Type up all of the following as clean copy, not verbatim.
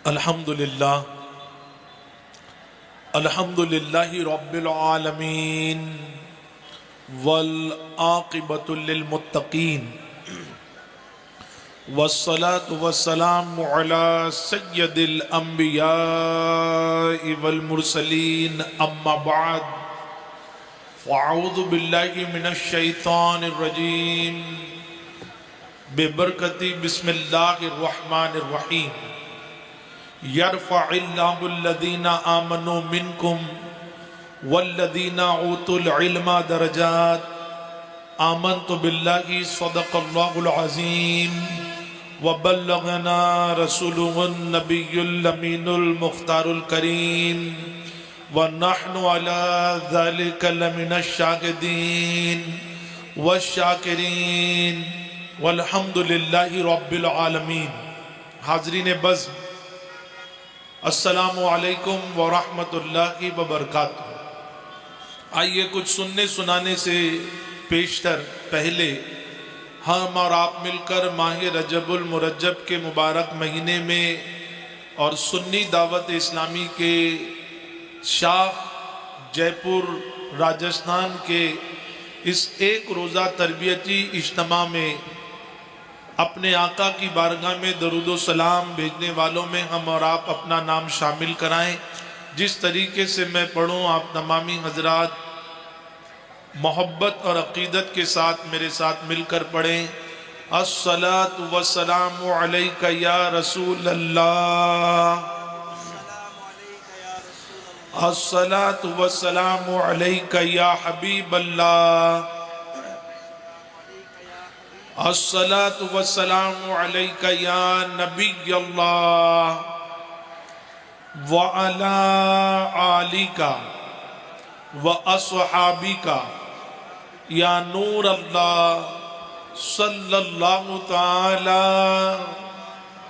الحمدللہ رب العالمین والعاقبۃ للمتقین والصلاة والسلام علی سید الانبیاء والمرسلین اما بعد فاعوذ باللہ من الشیطان الرجیم ببرکت بسم اللہ الرحمن الرحیم یرفع اللہ الذین آمنوا منکم والذین اوتوا العلم درجات آمنت باللہ صدق اللہ العظیم وبلغنا رسوله النبی الامین المختار الکریم ونحن على ذلك لمن الشاہدین والشاکرین والحمد للہ رب العالمین۔ حاضرین بزم، السلام علیکم ورحمۃ اللہ وبرکاتہ۔ آئیے کچھ سننے سنانے سے پیشتر پہلے ہم اور آپ مل کر ماہ رجب المرجب کے مبارک مہینے میں اور سنی دعوت اسلامی کے شاخ جے پور راجستھان کے اس ایک روزہ تربیتی اجتماع میں اپنے آقا کی بارگاہ میں درود و سلام بھیجنے والوں میں ہم اور آپ اپنا نام شامل کرائیں۔ جس طریقے سے میں پڑھوں آپ تمامی حضرات محبت اور عقیدت کے ساتھ میرے ساتھ مل کر پڑھیں۔ الصلاۃ والسلام علیک یا رسول اللہ، الصلاۃ والسلام علیک یا حبیب اللہ، الصلاۃ والسلام علیک یا نبی اللہ وعلی آلک واصحابک یا نور اللہ صلی اللہ تعالی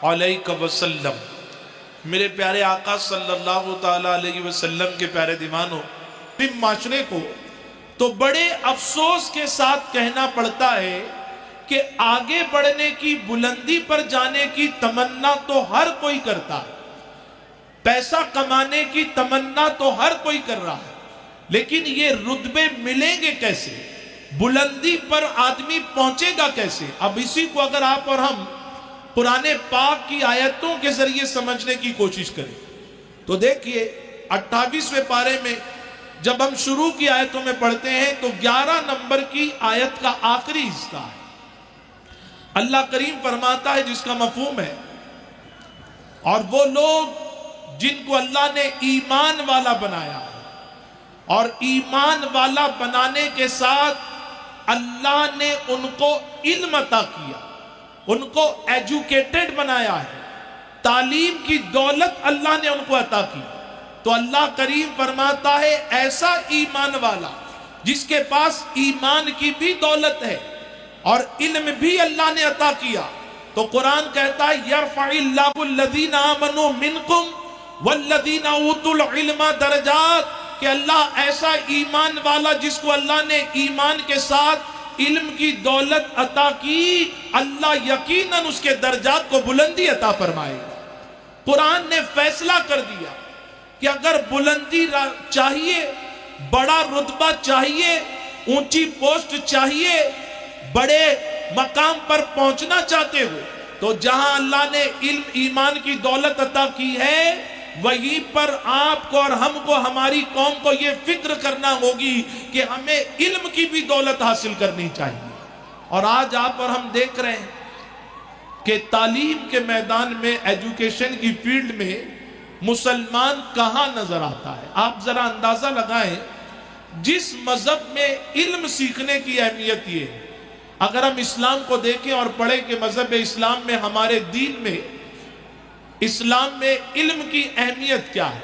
علیہ وسلم۔ میرے پیارے آقا صلی اللہ تعالی علیہ وسلم کے پیارے دیوانوں، معاشرے کو تو بڑے افسوس کے ساتھ کہنا پڑتا ہے کہ آگے بڑھنے کی، بلندی پر جانے کی تمنا تو ہر کوئی کرتا ہے، پیسہ کمانے کی تمنا تو ہر کوئی کر رہا ہے، لیکن یہ رتبے ملیں گے کیسے؟ بلندی پر آدمی پہنچے گا کیسے؟ اب اسی کو اگر آپ اور ہم قرآن پاک کی آیتوں کے ذریعے سمجھنے کی کوشش کریں تو دیکھیے 28ویں پارے میں جب ہم شروع کی آیتوں میں پڑھتے ہیں تو 11 نمبر کی آیت کا آخری حصہ ہے۔ اللہ کریم فرماتا ہے جس کا مفہوم ہے، اور وہ لوگ جن کو اللہ نے ایمان والا بنایا ہے اور ایمان والا بنانے کے ساتھ اللہ نے ان کو علم عطا کیا، ان کو ایجوکیٹڈ بنایا ہے، تعلیم کی دولت اللہ نے ان کو عطا کی، تو اللہ کریم فرماتا ہے ایسا ایمان والا جس کے پاس ایمان کی بھی دولت ہے اور علم بھی اللہ نے عطا کیا، تو قرآن کہتا ہے یرفع اللہ الذین آمنوا منکم والذین اوتوا العلم درجات، کہ اللہ ایسا ایمان والا جس کو اللہ نے ایمان کے ساتھ علم کی دولت عطا کی، اللہ یقیناً اس کے درجات کو بلندی عطا فرمائے گا۔ قرآن نے فیصلہ کر دیا کہ اگر بلندی چاہیے، بڑا رتبہ چاہیے، اونچی پوسٹ چاہیے، بڑے مقام پر پہنچنا چاہتے ہو تو جہاں اللہ نے علم ایمان کی دولت عطا کی ہے وہیں پر آپ کو اور ہم کو، ہماری قوم کو یہ فکر کرنا ہوگی کہ ہمیں علم کی بھی دولت حاصل کرنی چاہیے۔ اور آج آپ اور ہم دیکھ رہے ہیں کہ تعلیم کے میدان میں، ایجوکیشن کی فیلڈ میں مسلمان کہاں نظر آتا ہے؟ آپ ذرا اندازہ لگائیں، جس مذہب میں علم سیکھنے کی اہمیت یہ ہے، اگر ہم اسلام کو دیکھیں اور پڑھیں کہ مذہب اسلام میں، ہمارے دین میں، اسلام میں علم کی اہمیت کیا ہے،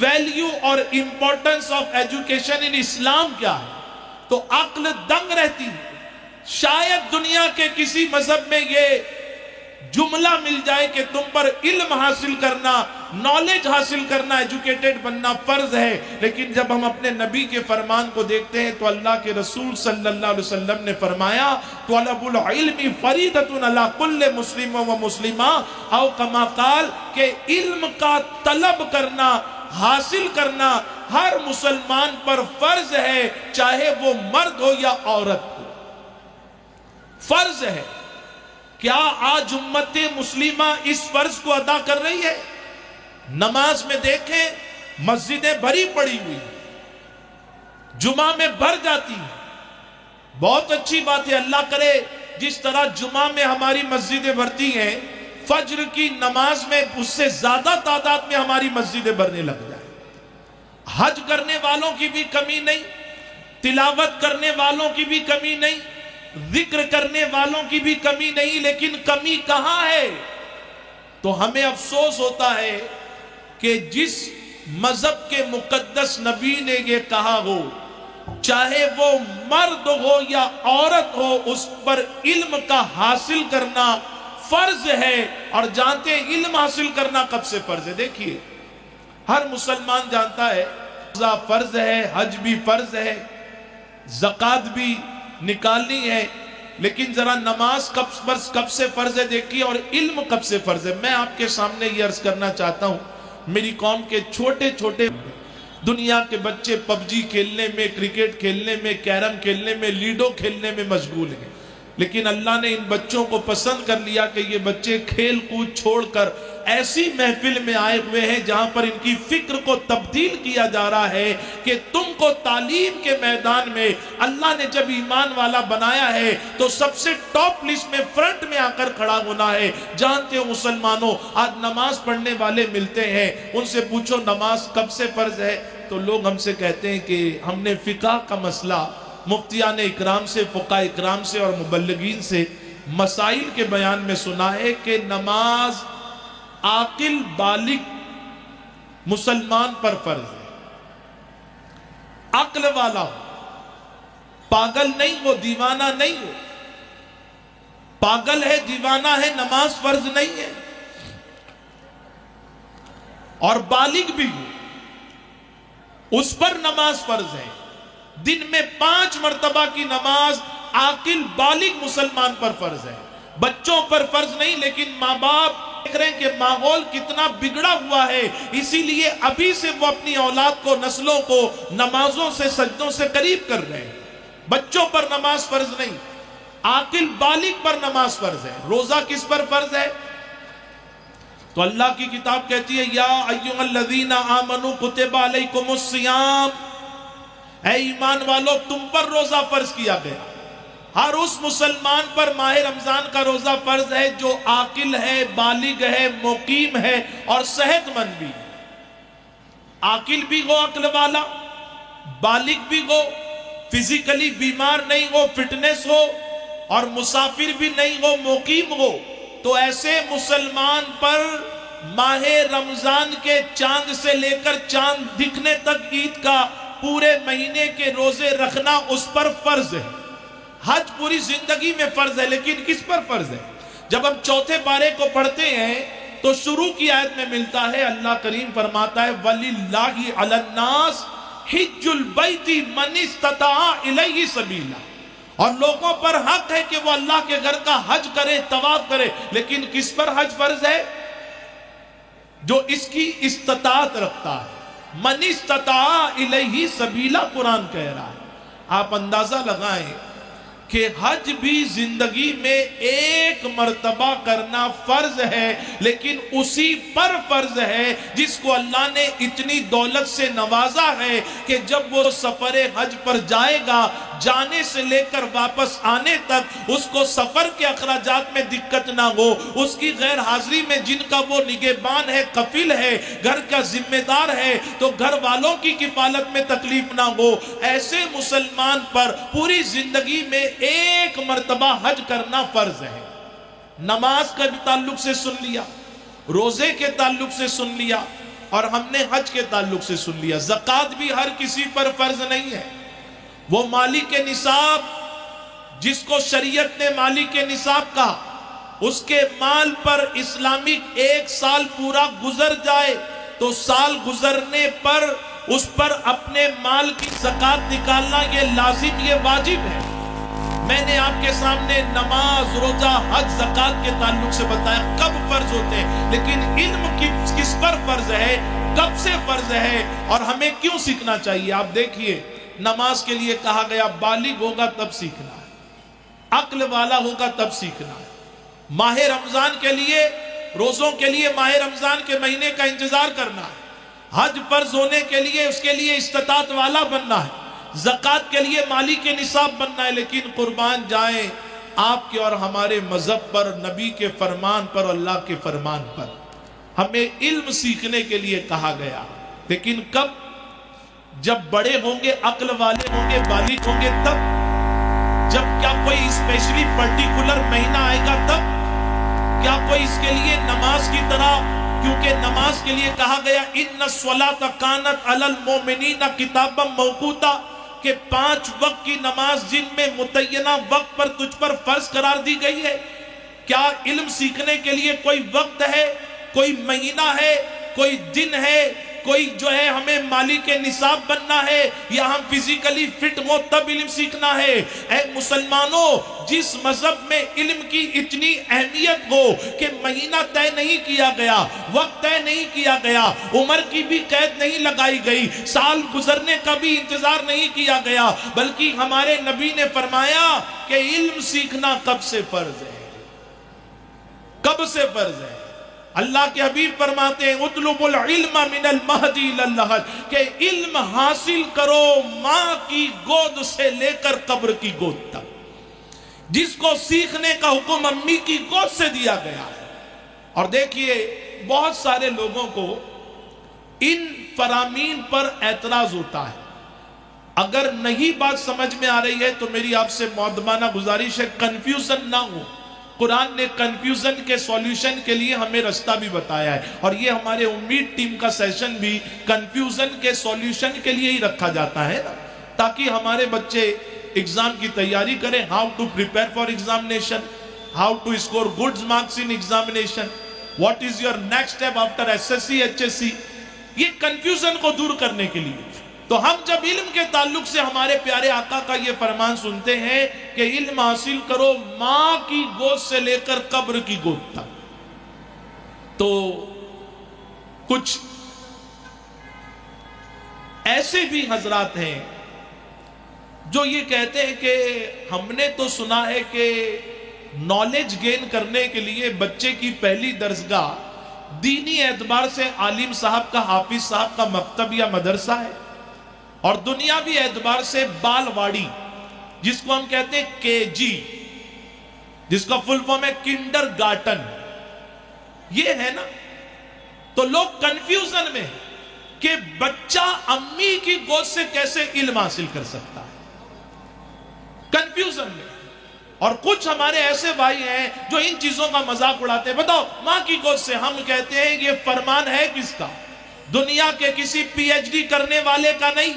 ویلیو اور امپورٹنس آف ایجوکیشن ان اسلام کیا ہے، تو عقل دنگ رہتی ہے۔ شاید دنیا کے کسی مذہب میں یہ جملہ مل جائے کہ تم پر علم حاصل کرنا، نالج حاصل کرنا، ایجوکیٹڈ بننا فرض ہے، لیکن جب ہم اپنے نبی کے فرمان کو دیکھتے ہیں تو اللہ کے رسول صلی اللہ علیہ وسلم نے فرمایا طلب العلم فریضۃ علی کل مسلم و مسلمہ، او کما قال کہ علم کا طلب کرنا، حاصل کرنا ہر مسلمان پر فرض ہے، چاہے وہ مرد ہو یا عورت ہو، فرض ہے۔ کیا آج امت مسلمہ اس فرض کو ادا کر رہی ہے؟ نماز میں دیکھیں مسجدیں بھری پڑی ہوئی، جمعہ میں بھر جاتی ہیں، بہت اچھی بات ہے، اللہ کرے جس طرح جمعہ میں ہماری مسجدیں بھرتی ہیں، فجر کی نماز میں اس سے زیادہ تعداد میں ہماری مسجدیں بھرنے لگ جائیں۔ حج کرنے والوں کی بھی کمی نہیں، تلاوت کرنے والوں کی بھی کمی نہیں، ذکر کرنے والوں کی بھی کمی نہیں، لیکن کمی کہاں ہے؟ تو ہمیں افسوس ہوتا ہے کہ جس مذہب کے مقدس نبی نے یہ کہا ہو، چاہے وہ مرد ہو یا عورت ہو، اس پر علم کا حاصل کرنا فرض ہے۔ اور جانتے ہیں علم حاصل کرنا کب سے فرض ہے؟ دیکھیے ہر مسلمان جانتا ہے روزہ فرض ہے، حج بھی فرض ہے، زکوٰۃ بھی نکالنی ہے، لیکن ذرا نماز کب سے فرض ہے دیکھیے، اور علم کب سے فرض ہے۔ میں آپ کے سامنے یہ عرض کرنا چاہتا ہوں، میری قوم کے چھوٹے چھوٹے دنیا کے بچے پب جی کھیلنے میں، کرکٹ کھیلنے میں، کیرم کھیلنے میں، لیڈو کھیلنے میں مشغول ہیں، لیکن اللہ نے ان بچوں کو پسند کر لیا کہ یہ بچے کھیل کود چھوڑ کر ایسی محفل میں آئے ہوئے ہیں جہاں پر ان کی فکر کو تبدیل کیا جا رہا ہے کہ تم کو تعلیم کے میدان میں اللہ نے جب ایمان والا بنایا ہے تو سب سے ٹاپ لسٹ میں فرنٹ میں آ کر کھڑا ہونا ہے۔ جانتے ہو مسلمانوں، آج نماز پڑھنے والے ملتے ہیں، ان سے پوچھو نماز کب سے فرض ہے، تو لوگ ہم سے کہتے ہیں کہ ہم نے فقہ کا مسئلہ مفتیان اکرام سے، فقہ اکرام سے اور مبلغین سے مسائل کے بیان میں سنا ہے کہ نماز عاقل بالغ مسلمان پر فرض ہے، عقل والا ہو، پاگل نہیں ہو، دیوانہ نہیں ہو، پاگل ہے دیوانہ ہے نماز فرض نہیں ہے، اور بالغ بھی ہو اس پر نماز فرض ہے۔ دن میں 5 مرتبہ کی نماز عاقل بالغ مسلمان پر فرض ہے، بچوں پر فرض نہیں، لیکن ماں باپ دیکھ رہے ہیں کہ ماحول کتنا بگڑا ہوا ہے، اسی لیے ابھی سے وہ اپنی اولاد کو، نسلوں کو نمازوں سے، سجدوں سے قریب کر رہے ہیں۔ بچوں پر نماز فرض نہیں، عاقل بالغ پر نماز فرض ہے۔ روزہ کس پر فرض ہے؟ تو اللہ کی کتاب کہتی ہے یا ایھا الذین آمنوا کتب علیکم الصیام، اے ایمان والو تم پر روزہ فرض کیا گیا۔ ہر اس مسلمان پر ماہ رمضان کا روزہ فرض ہے جو عاقل ہے، بالغ ہے، مقیم ہے اور صحت مند بھی، عاقل بھی ہو، عقل والا، بالغ بھی ہو، فزیکلی بیمار نہیں ہو، فٹنس ہو، اور مسافر بھی نہیں ہو، مقیم ہو۔ تو ایسے مسلمان پر ماہ رمضان کے چاند سے لے کر چاند دکھنے تک عید کا پورے مہینے کے روزے رکھنا اس پر فرض ہے۔ حج پوری زندگی میں فرض ہے، لیکن کس پر فرض ہے؟ جب ہم چوتھے پارے کو پڑھتے ہیں تو شروع کی آیت میں ملتا ہے، اللہ کریم فرماتا ہے وَلِلَّهِ عَلَى النَّاسِ حِجُّ الْبَيْتِ مَنِ اسْتَطَاعَ إِلَيْهِ سَبِيلًا، اور لوگوں پر حق ہے کہ وہ اللہ کے گھر کا حج کرے، طواف کرے، لیکن کس پر حج فرض ہے؟ جو اس کی استطاعت رکھتا ہے، مَنِ اسْتَطَاعَ إِلَيْهِ سَبِيلًا قرآن کہہ رہا ہے۔ آپ اندازہ لگائیں کہ حج بھی زندگی میں ایک مرتبہ کرنا فرض ہے، لیکن اسی پر فرض ہے جس کو اللہ نے اتنی دولت سے نوازا ہے کہ جب وہ سفر حج پر جائے گا، جانے سے لے کر واپس آنے تک اس کو سفر کے اخراجات میں دقت نہ ہو، اس کی غیر حاضری میں جن کا وہ نگہبان ہے، کفیل ہے، گھر کا ذمہ دار ہے، تو گھر والوں کی کفالت میں تکلیف نہ ہو۔ ایسے مسلمان پر پوری زندگی میں ایک مرتبہ حج کرنا فرض ہے۔ نماز کے تعلق سے سن لیا، روزے کے تعلق سے سن لیا، اور ہم نے حج کے تعلق سے سن لیا۔ زکوٰۃ بھی ہر کسی پر فرض نہیں ہے۔ وہ مالی کے نصاب جس کو شریعت نے مالی کے نصاب کہا، اس کے مال پر اسلامک 1 سال پورا گزر جائے تو سال گزرنے پر اس پر اپنے مال کی زکوٰۃ نکالنا یہ لازم، یہ واجب ہے۔ میں نے آپ کے سامنے نماز، روزہ، حج، زکوٰۃ کے تعلق سے بتایا کب فرض ہوتے ہیں، لیکن علم کس پر فرض ہے، کب سے فرض ہے اور ہمیں کیوں سیکھنا چاہیے؟ آپ دیکھیے، نماز کے لیے کہا گیا بالغ ہوگا تب سیکھنا ہے، عقل والا ہوگا تب سیکھنا ہے۔ ماہ رمضان کے لیے، روزوں کے لیے ماہ رمضان کے مہینے کا انتظار کرنا ہے، حج فرض ہونے کے لیے اس کے لیے استطاعت والا بننا ہے، زکوٰۃ کے لیے مالی کے نصاب بننا ہے، لیکن قربان جائیں آپ کے اور ہمارے مذہب پر، نبی کے فرمان پر، اللہ کے فرمان پر ہمیں علم سیکھنے کے لیے کہا گیا، لیکن کب؟ جب بڑے ہوں گے، عقل والے ہوں گے، بالغ ہوں گے تب؟ جب کیا کوئی اسپیشلی پرٹیکولر مہینہ آئے گا تب؟ کیا کوئی اس کے لیے نماز کی طرح، کیونکہ نماز کے لیے کہا گیا ان الصلاۃ کانت علی المؤمنین کتابا موقوتا، کہ 5 وقت کی نماز جن میں متعینہ وقت پر تجھ پر فرض قرار دی گئی ہے۔ کیا علم سیکھنے کے لیے کوئی وقت ہے، کوئی مہینہ ہے، کوئی دن ہے، کوئی جو ہے ہمیں مالی کے نصاب بننا ہے یا ہم فزیکلی فٹ ہو تب علم سیکھنا ہے؟ اے مسلمانوں، جس مذہب میں علم کی اتنی اہمیت ہو کہ مہینہ طے نہیں کیا گیا، وقت طے نہیں کیا گیا، عمر کی بھی قید نہیں لگائی گئی، سال گزرنے کا بھی انتظار نہیں کیا گیا، بلکہ ہمارے نبی نے فرمایا کہ علم سیکھنا کب سے فرض ہے، کب سے فرض ہے؟ اللہ کے حبیب فرماتے ہیں اطلب العلم من المہدی الی اللحد، کہ علم حاصل کرو ماں کی گود سے لے کر قبر کی گود تک۔ جس کو سیکھنے کا حکم امی کی گود سے دیا گیا ہے۔ اور دیکھیے بہت سارے لوگوں کو ان فرامین پر اعتراض ہوتا ہے، اگر نہیں بات سمجھ میں آ رہی ہے تو میری آپ سے مؤدبانہ گزارش ہے کنفیوژن نہ ہو۔ قرآن نے کنفیوژن کے سولیوشن کے لیے ہمیں رستہ بھی بتایا ہے، اور یہ ہمارے امید ٹیم کا سیشن بھی کنفیوژن کے سولیوشن کے لیے ہی رکھا جاتا ہے نا، تاکہ ہمارے بچے ایگزام کی تیاری کریں، how to prepare for examination, how to score good marks in examination, what is your next step after S S C H S C, یہ کنفیوژن کو دور کرنے کے لیے۔ تو ہم جب علم کے تعلق سے ہمارے پیارے آقا کا یہ فرمان سنتے ہیں کہ علم حاصل کرو ماں کی گود سے لے کر قبر کی گود تک، تو کچھ ایسے بھی حضرات ہیں جو یہ کہتے ہیں کہ ہم نے تو سنا ہے کہ نالج گین کرنے کے لیے بچے کی پہلی درسگاہ دینی اعتبار سے عالم صاحب کا، حافظ صاحب کا مکتب یا مدرسہ ہے، اور دنیاوی اعتبار سے بال واڑی، جس کو ہم کہتے ہیں کے جی، جس کا فل فارم ہے کنڈر گارٹن، یہ ہے نا۔ تو لوگ کنفیوژن میں کہ بچہ امی کی گود سے کیسے علم حاصل کر سکتا ہے، کنفیوژن میں۔ اور کچھ ہمارے ایسے بھائی ہیں جو ان چیزوں کا مذاق اڑاتے ہیں، بتاؤ ماں کی گود سے، ہم کہتے ہیں یہ فرمان ہے کس کا؟ دنیا کے کسی پی ایچ ڈی کرنے والے کا نہیں،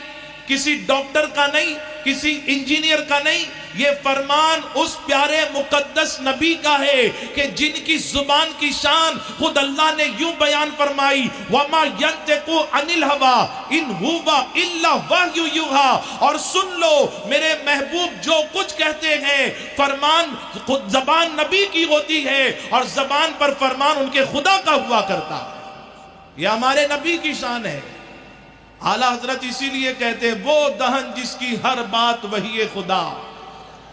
کسی ڈاکٹر کا نہیں، کسی انجینئر کا نہیں، یہ فرمان اس پیارے مقدس نبی کا ہے کہ جن کی زبان کی شان خود اللہ نے یوں بیان فرمائی وَمَا يَنْتِقُ عَنِ الْهَوَىٰ إِنْ هُوَ إِلَّا وَحْيٌ يُوحَىٰ، اور سن لو میرے محبوب جو کچھ کہتے ہیں فرمان خود زبان نبی کی ہوتی ہے، اور زبان پر فرمان ان کے خدا کا ہوا کرتا ہے۔ یہ ہمارے نبی کی شان ہے۔ اعلیٰ حضرت اسی لیے کہتے ہیں وہ دہن جس کی ہر بات وحی خدا،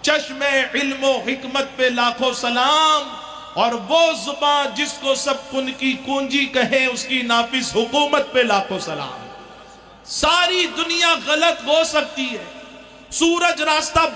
چشم علم و حکمت پہ لاکھوں سلام، اور وہ زبان جس کو سب کن کی کنجی کہے اس کی نافذ حکومت پہ لاکھوں سلام۔ ساری دنیا غلط ہو سکتی ہے، سورج راستہ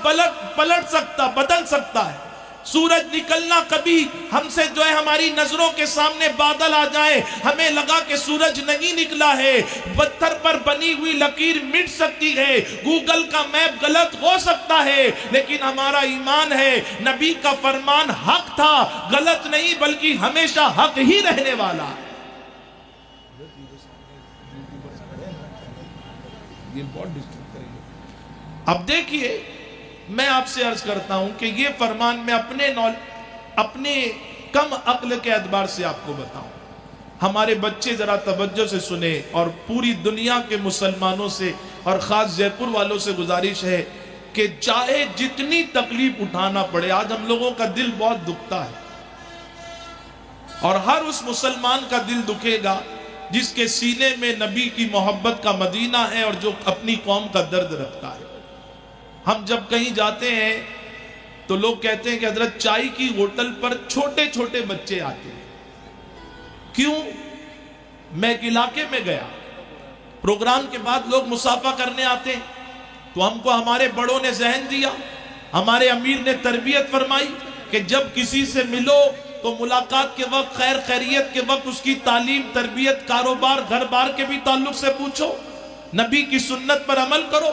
پلٹ سکتا، بدل سکتا ہے، سورج نکلنا کبھی ہم سے جو ہے ہماری نظروں کے سامنے بادل آ جائے، ہمیں لگا کہ سورج نہیں نکلا ہے، پتھر پر بنی ہوئی لکیر مٹ سکتی ہے، گوگل کا میپ غلط ہو سکتا ہے، لیکن ہمارا ایمان ہے نبی کا فرمان حق تھا، غلط نہیں بلکہ ہمیشہ حق ہی رہنے والا ہے۔ اب دیکھیے میں آپ سے عرض کرتا ہوں کہ یہ فرمان میں اپنے کم عقل کے اعتبار سے آپ کو بتاؤں، ہمارے بچے ذرا توجہ سے سنیں، اور پوری دنیا کے مسلمانوں سے اور خاص جے پور والوں سے گزارش ہے کہ چاہے جتنی تکلیف اٹھانا پڑے، آج ہم لوگوں کا دل بہت دکھتا ہے، اور ہر اس مسلمان کا دل دکھے گا جس کے سینے میں نبی کی محبت کا مدینہ ہے اور جو اپنی قوم کا درد رکھتا ہے۔ ہم جب کہیں جاتے ہیں تو لوگ کہتے ہیں کہ حضرت چائے کی ہوٹل پر چھوٹے چھوٹے بچے آتے ہیں، کیوں؟ میں ایک علاقے میں گیا، پروگرام کے بعد لوگ مصافحہ کرنے آتے ہیں، تو ہم کو ہمارے بڑوں نے ذہن دیا، ہمارے امیر نے تربیت فرمائی کہ جب کسی سے ملو تو ملاقات کے وقت، خیر خیریت کے وقت اس کی تعلیم، تربیت، کاروبار، گھر بار کے بھی تعلق سے پوچھو، نبی کی سنت پر عمل کرو۔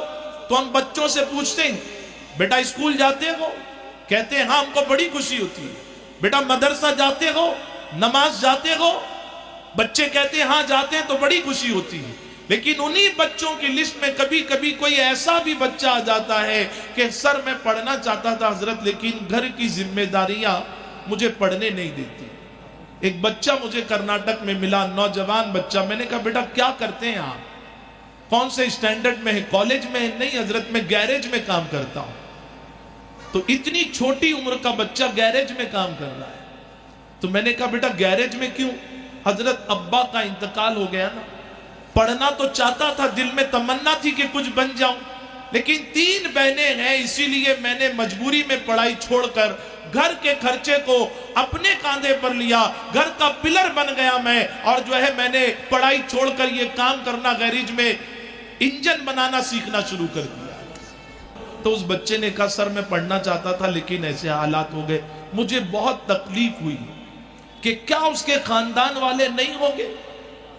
تو ہم بچوں سے پوچھتے ہیں، بیٹا اسکول جاتے ہو؟ کہتے ہیں ہاں، ہم کو بڑی خوشی ہوتی ہے۔ بیٹا مدرسہ جاتے ہو؟ نماز جاتے ہو؟ بچے کہتے ہیں ہاں جاتے ہیں، تو بڑی خوشی ہوتی ہے۔ لیکن انہی بچوں کی لسٹ میں کبھی کبھی کوئی ایسا بھی بچہ آ جاتا ہے کہ سر میں پڑھنا چاہتا تھا حضرت، لیکن گھر کی ذمہ داریاں مجھے پڑھنے نہیں دیتی۔ ایک بچہ مجھے کرناٹک میں ملا، نوجوان بچہ، میں نے کہا بیٹا کیا کرتے ہیں آپ؟ کون سے اسٹینڈرڈ میں ہے؟ کالج میں ہے؟ نہیں حضرت میں گیریج میں کام کرتا ہوں۔ تو اتنی چھوٹی عمر کا بچہ گیریج میں کام کر رہا ہے۔ تو میں نے کہا بیٹا گیریج میں کیوں؟ حضرت ابا کا انتقال ہو گیا نا، پڑھنا تو چاہتا تھا، دل میں تمنا تھی کہ کچھ بن جاؤں، لیکن 3 بہنیں ہیں، اسی لیے میں نے مجبوری میں پڑھائی چھوڑ کر گھر کے خرچے کو اپنے کاندھے پر لیا، گھر کا پلر بن گیا میں، اور جو ہے میں نے پڑھائی چھوڑ کر یہ کام کرنا، گیریج میں انجن بنانا سیکھنا شروع کر دیا۔ تو اس بچے نے کہا سر میں پڑھنا چاہتا تھا لیکن ایسے حالات ہو گئے۔ مجھے بہت تکلیف ہوئی کہ کیا اس کے خاندان والے نہیں ہوں گے؟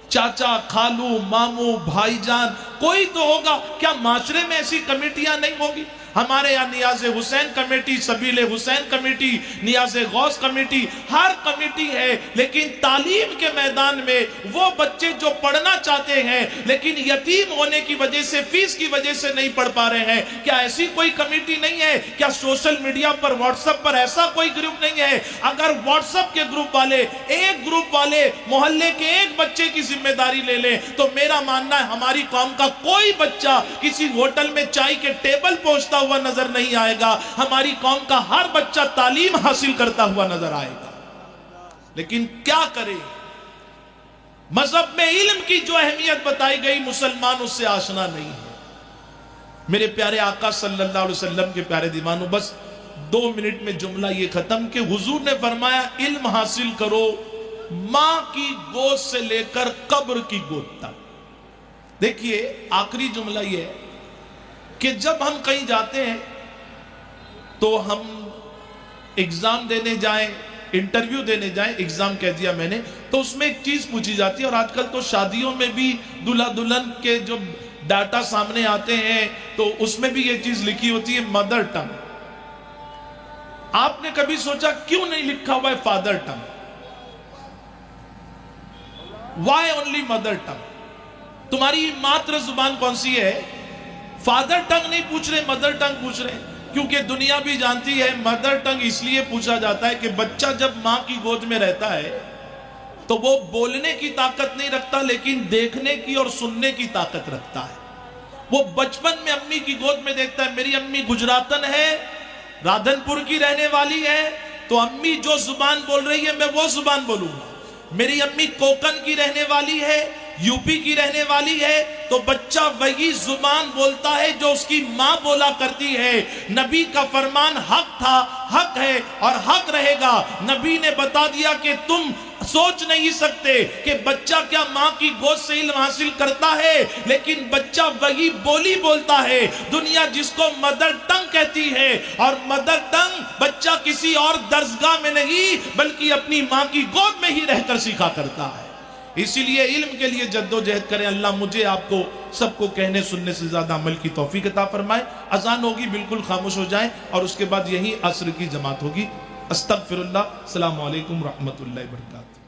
چاچا، خالو، ماموں، بھائی جان، کوئی تو ہوگا۔ کیا معاشرے میں ایسی کمیٹیاں نہیں ہوگی؟ ہمارے یہاں نیاز حسین کمیٹی، سبیل حسین کمیٹی، نیاز غوث کمیٹی، ہر کمیٹی ہے، لیکن تعلیم کے میدان میں وہ بچے جو پڑھنا چاہتے ہیں لیکن یتیم ہونے کی وجہ سے، فیس کی وجہ سے نہیں پڑھ پا رہے ہیں، کیا ایسی کوئی کمیٹی نہیں ہے؟ کیا سوشل میڈیا پر، واٹس ایپ پر ایسا کوئی گروپ نہیں ہے؟ اگر واٹس ایپ کے گروپ والے، ایک گروپ والے محلے کے ایک بچے کی ذمہ داری لے لیں تو میرا ماننا ہے ہماری قوم کا کوئی بچہ کسی ہوٹل میں چائے کے ٹیبل پہنچتا ہوا نظر نہیں آئے گا، ہماری قوم کا ہر بچہ تعلیم حاصل کرتا ہوا نظر آئے گا۔ لیکن کیا کرے؟ مذہب میں علم کی جو اہمیت بتائی گئی، مسلمان اس سے آشنا نہیں ہے۔ میرے پیارے آقا صلی اللہ علیہ وسلم کے پیارے دیوانوں، بس 2 منٹ میں جملہ یہ ختم کہ حضور نے فرمایا علم حاصل کرو ماں کی گود سے لے کر قبر کی گود تک۔ دیکھیے آخری جملہ یہ ہے کہ جب ہم کہیں جاتے ہیں تو ہم ایگزام دینے جائیں، انٹرویو دینے جائیں، ایگزام کہہ دیا میں نے، تو اس میں ایک چیز پوچھی جاتی ہے، اور آج کل تو شادیوں میں بھی دلہا دلہن کے جو ڈاٹا سامنے آتے ہیں تو اس میں بھی یہ چیز لکھی ہوتی ہے مدر ٹنگ۔ آپ نے کبھی سوچا کیوں نہیں لکھا ہوا ہے father tongue? Why only mother tongue؟ تمہاری ماتر زبان کون سی ہے؟ فادر ٹنگ نہیں پوچھ رہے، مدر ٹنگ پوچھ رہے ہیں، کیونکہ دنیا بھی جانتی ہے مدر ٹنگ اس لیے پوچھا جاتا ہے کہ بچہ جب ماں کی گود میں رہتا ہے تو وہ بولنے کی طاقت نہیں رکھتا لیکن دیکھنے کی اور سننے کی طاقت رکھتا ہے۔ وہ بچپن میں امی کی گود میں دیکھتا ہے، میری امی گجراتن ہے، رادھن پور کی رہنے والی ہے، تو امی جو زبان بول رہی ہے میں وہ زبان بولوں گا۔ میری امی کوکن کی رہنے والی ہے، یو پی کی رہنے والی ہے، تو بچہ وہی زبان بولتا ہے جو اس کی ماں بولا کرتی ہے۔ نبی کا فرمان حق تھا، حق ہے اور حق رہے گا۔ نبی نے بتا دیا کہ تم سوچ نہیں سکتے کہ بچہ کیا ماں کی گود سے علم حاصل کرتا ہے، لیکن بچہ وہی بولی بولتا ہے دنیا جس کو مدر ٹنگ کہتی ہے، اور مدر ٹنگ بچہ کسی اور درسگاہ میں نہیں بلکہ اپنی ماں کی گود میں ہی رہ کر سیکھا کرتا ہے۔ اسی لیے علم کے لیے جد و جہد کریں۔ اللہ مجھے آپ کو سب کو کہنے سننے سے زیادہ عمل کی توفیق عطا فرمائے۔ اذان ہوگی بالکل خاموش ہو جائیں اور اس کے بعد یہی عصر کی جماعت ہوگی۔ استغفر اللہ۔ السلام علیکم ورحمۃ اللہ وبرکاتہ۔